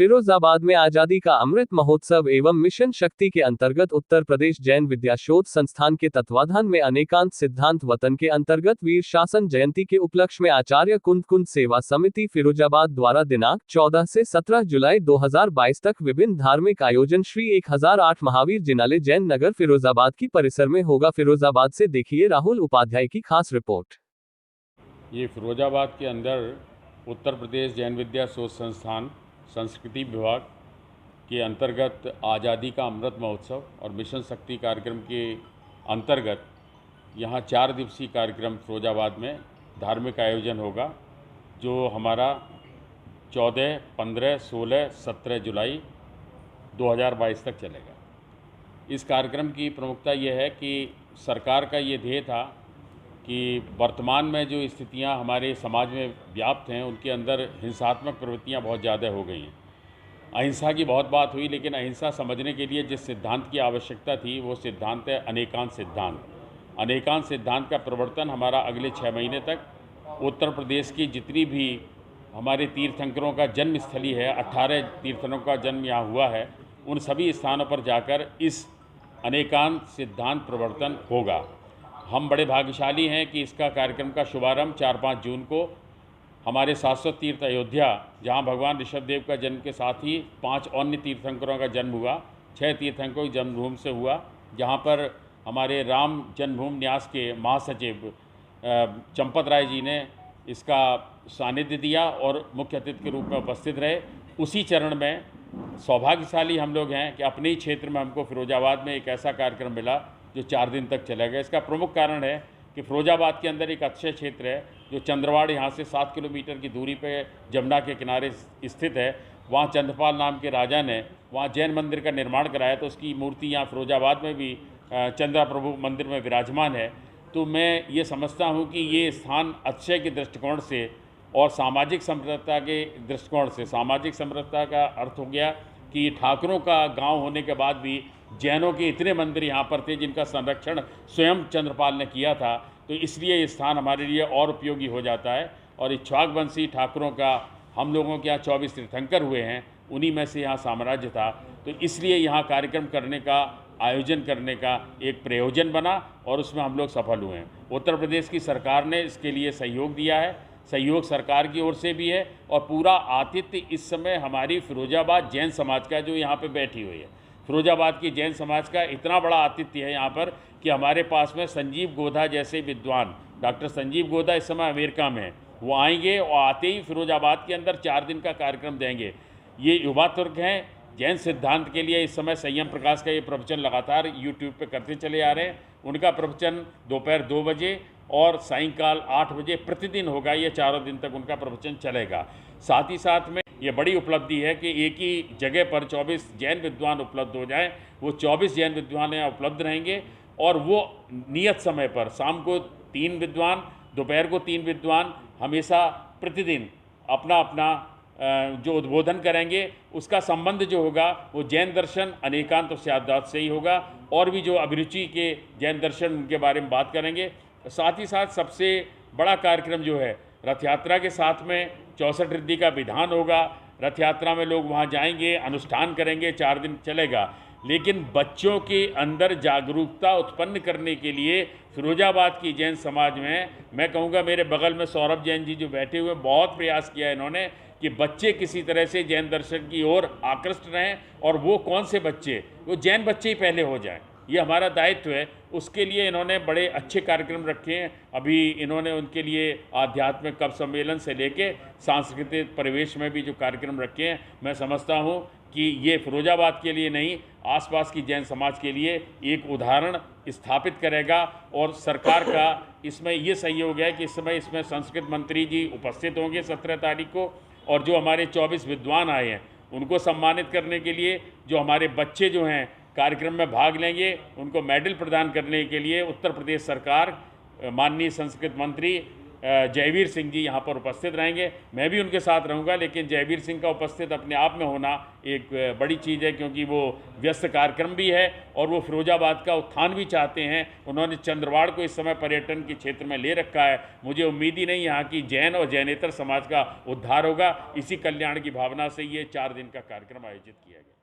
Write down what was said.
फिरोजाबाद में आजादी का अमृत महोत्सव एवं मिशन शक्ति के अंतर्गत उत्तर प्रदेश जैन विद्या शोध संस्थान के तत्वाधान में अनेकांत सिद्धांत वतन के अंतर्गत वीर शासन जयंती के उपलक्ष्य में आचार्य कुंद कुंद सेवा समिति फिरोजाबाद द्वारा दिनांक 14 से 17 जुलाई 2022 तक विभिन्न धार्मिक आयोजन श्री 1008 महावीर जिनालय जैन नगर फिरोजाबाद की परिसर में होगा। फिरोजाबाद से देखिए राहुल उपाध्याय की खास रिपोर्ट। ये फिरोजाबाद के अंदर उत्तर प्रदेश जैन विद्या शोध संस्थान संस्कृति विभाग के अंतर्गत आज़ादी का अमृत महोत्सव और मिशन शक्ति कार्यक्रम के अंतर्गत यहाँ 4 दिवसीय कार्यक्रम फिरोजाबाद में धार्मिक आयोजन होगा, जो हमारा 14, 15, 16, 17 जुलाई 2022 तक चलेगा। इस कार्यक्रम की प्रमुखता ये है कि सरकार का ये ध्येय था कि वर्तमान में जो स्थितियां हमारे समाज में व्याप्त हैं, उनके अंदर हिंसात्मक प्रवृत्तियां बहुत ज़्यादा हो गई हैं। अहिंसा की बहुत बात हुई, लेकिन अहिंसा समझने के लिए जिस सिद्धांत की आवश्यकता थी वो सिद्धांत है अनेकांत सिद्धांत। अनेकांत सिद्धांत का प्रवर्तन हमारा अगले 6 महीने तक उत्तर प्रदेश की जितनी भी हमारे तीर्थंकरों का जन्म स्थली है, 18 तीर्थंकरों का जन्म यहाँ हुआ है, उन सभी स्थानों पर जाकर इस अनेकांत सिद्धांत प्रवर्तन होगा। हम बड़े भाग्यशाली हैं कि इसका कार्यक्रम का शुभारंभ 4-5 जून को हमारे शाश्वत तीर्थ अयोध्या, जहां भगवान ऋषभदेव का जन्म के साथ ही 5 अन्य तीर्थंकरों का जन्म हुआ, 6 तीर्थंकरों की जन्मभूमि से हुआ, जहां पर हमारे राम जन्मभूमि न्यास के महासचिव चंपत राय जी ने इसका सानिध्य दिया और मुख्य अतिथि के रूप में उपस्थित रहे। उसी चरण में सौभाग्यशाली हम लोग हैं कि अपने ही क्षेत्र में हमको फिरोजाबाद में एक ऐसा कार्यक्रम मिला जो 4 दिन तक चलेगा। इसका प्रमुख कारण है कि फिरोजाबाद के अंदर एक अच्छे क्षेत्र है जो चंद्रवाड़, यहाँ से 7 किलोमीटर की दूरी पे जमुना के किनारे स्थित है। वहाँ चंद्रपाल नाम के राजा ने वहाँ जैन मंदिर का निर्माण कराया, तो उसकी मूर्ति यहाँ फिरोजाबाद में भी चंद्रा प्रभु मंदिर में विराजमान है। तो मैं ये समझता हूँ कि ये स्थान अक्षय के दृष्टिकोण से और सामाजिक समरसता के दृष्टिकोण से, सामाजिक समरसता का अर्थ हो गया कि ठाकुरों का गांव होने के बाद भी जैनों के इतने मंदिर यहाँ पर थे जिनका संरक्षण स्वयं चंद्रपाल ने किया था, तो इसलिए ये स्थान हमारे लिए और उपयोगी हो जाता है। और इक्ष्वाकवंशी ठाकुरों का हम लोगों के यहाँ 24 तीर्थंकर हुए हैं, उन्हीं में से यहाँ साम्राज्य था, तो इसलिए यहाँ कार्यक्रम करने का, आयोजन करने का एक प्रयोजन बना और उसमें हम लोग सफल हुए हैं। उत्तर प्रदेश की सरकार ने इसके लिए सहयोग दिया है, सहयोग सरकार की ओर से भी है, और पूरा आतिथ्य इस समय हमारी फिरोजाबाद जैन समाज का जो यहाँ पे बैठी हुई है। फिरोजाबाद की जैन समाज का इतना बड़ा आतिथ्य है यहाँ पर कि हमारे पास में संजीव गोधा जैसे विद्वान, डॉक्टर संजीव गोधा इस समय अमेरिका में हैं, वो आएंगे और आते ही फिरोजाबाद के अंदर 4 दिन का कार्यक्रम देंगे। ये युवा तुर्क हैं, जैन सिद्धांत के लिए इस समय संयम प्रकाश का ये प्रवचन लगातार यूट्यूब पे करते चले आ रहे हैं। उनका प्रवचन दोपहर 2 बजे और सायंकाल 8 बजे प्रतिदिन होगा। ये 4 दिन तक उनका प्रवचन चलेगा। साथ ही साथ में ये बड़ी उपलब्धि है कि एक ही जगह पर 24 जैन विद्वान उपलब्ध हो जाएं। वो 24 जैन विद्वान यहाँ उपलब्ध रहेंगे और वो नियत समय पर शाम को 3 विद्वान, दोपहर को 3 विद्वान हमेशा प्रतिदिन अपना अपना जो उद्बोधन करेंगे, उसका संबंध जो होगा वो जैन दर्शन अनेकांत सिद्धांत से ही होगा, और भी जो अभिरुचि के जैन दर्शन उनके बारे में बात करेंगे। साथ ही साथ सबसे बड़ा कार्यक्रम जो है रथ यात्रा के साथ में 64 रिद्धि का विधान होगा। रथ यात्रा में लोग वहाँ जाएंगे, अनुष्ठान करेंगे, 4 दिन चलेगा। लेकिन बच्चों के अंदर जागरूकता उत्पन्न करने के लिए फिरोजाबाद की जैन समाज में, मैं कहूँगा मेरे बगल में सौरभ जैन जी जो बैठे हुए, बहुत प्रयास किया इन्होंने कि बच्चे किसी तरह से जैन दर्शन की ओर आकृष्ट रहें, और वो कौन से बच्चे, वो जैन बच्चे ही पहले हो जाएं। ये हमारा दायित्व है। उसके लिए इन्होंने बड़े अच्छे कार्यक्रम रखे हैं। अभी इन्होंने उनके लिए आध्यात्मिक कवि सम्मेलन से लेके सांस्कृतिक परिवेश में भी जो कार्यक्रम रखे हैं, मैं समझता हूँ कि ये फिरोजाबाद के लिए नहीं, आसपास की जैन समाज के लिए एक उदाहरण स्थापित करेगा। और सरकार का इसमें ये सहयोग है कि इस समय इसमें संस्कृत मंत्री जी उपस्थित होंगे 17 तारीख को, और जो हमारे 24 विद्वान आए हैं उनको सम्मानित करने के लिए, जो हमारे बच्चे जो हैं कार्यक्रम में भाग लेंगे, उनको मेडल प्रदान करने के लिए उत्तर प्रदेश सरकार, माननीय संस्कृत मंत्री जयवीर सिंह जी यहाँ पर उपस्थित रहेंगे। मैं भी उनके साथ रहूँगा, लेकिन जयवीर सिंह का उपस्थित अपने आप में होना एक बड़ी चीज़ है, क्योंकि वो व्यस्त कार्यक्रम भी है और वो फिरोजाबाद का उत्थान भी चाहते हैं। उन्होंने चंद्रवाड़ को इस समय पर्यटन के क्षेत्र में ले रखा है। मुझे उम्मीद ही नहीं यहाँ की जैन और जैनेतर समाज का उद्धार होगा। इसी कल्याण की भावना से ये 4 दिन का कार्यक्रम आयोजित किया गया।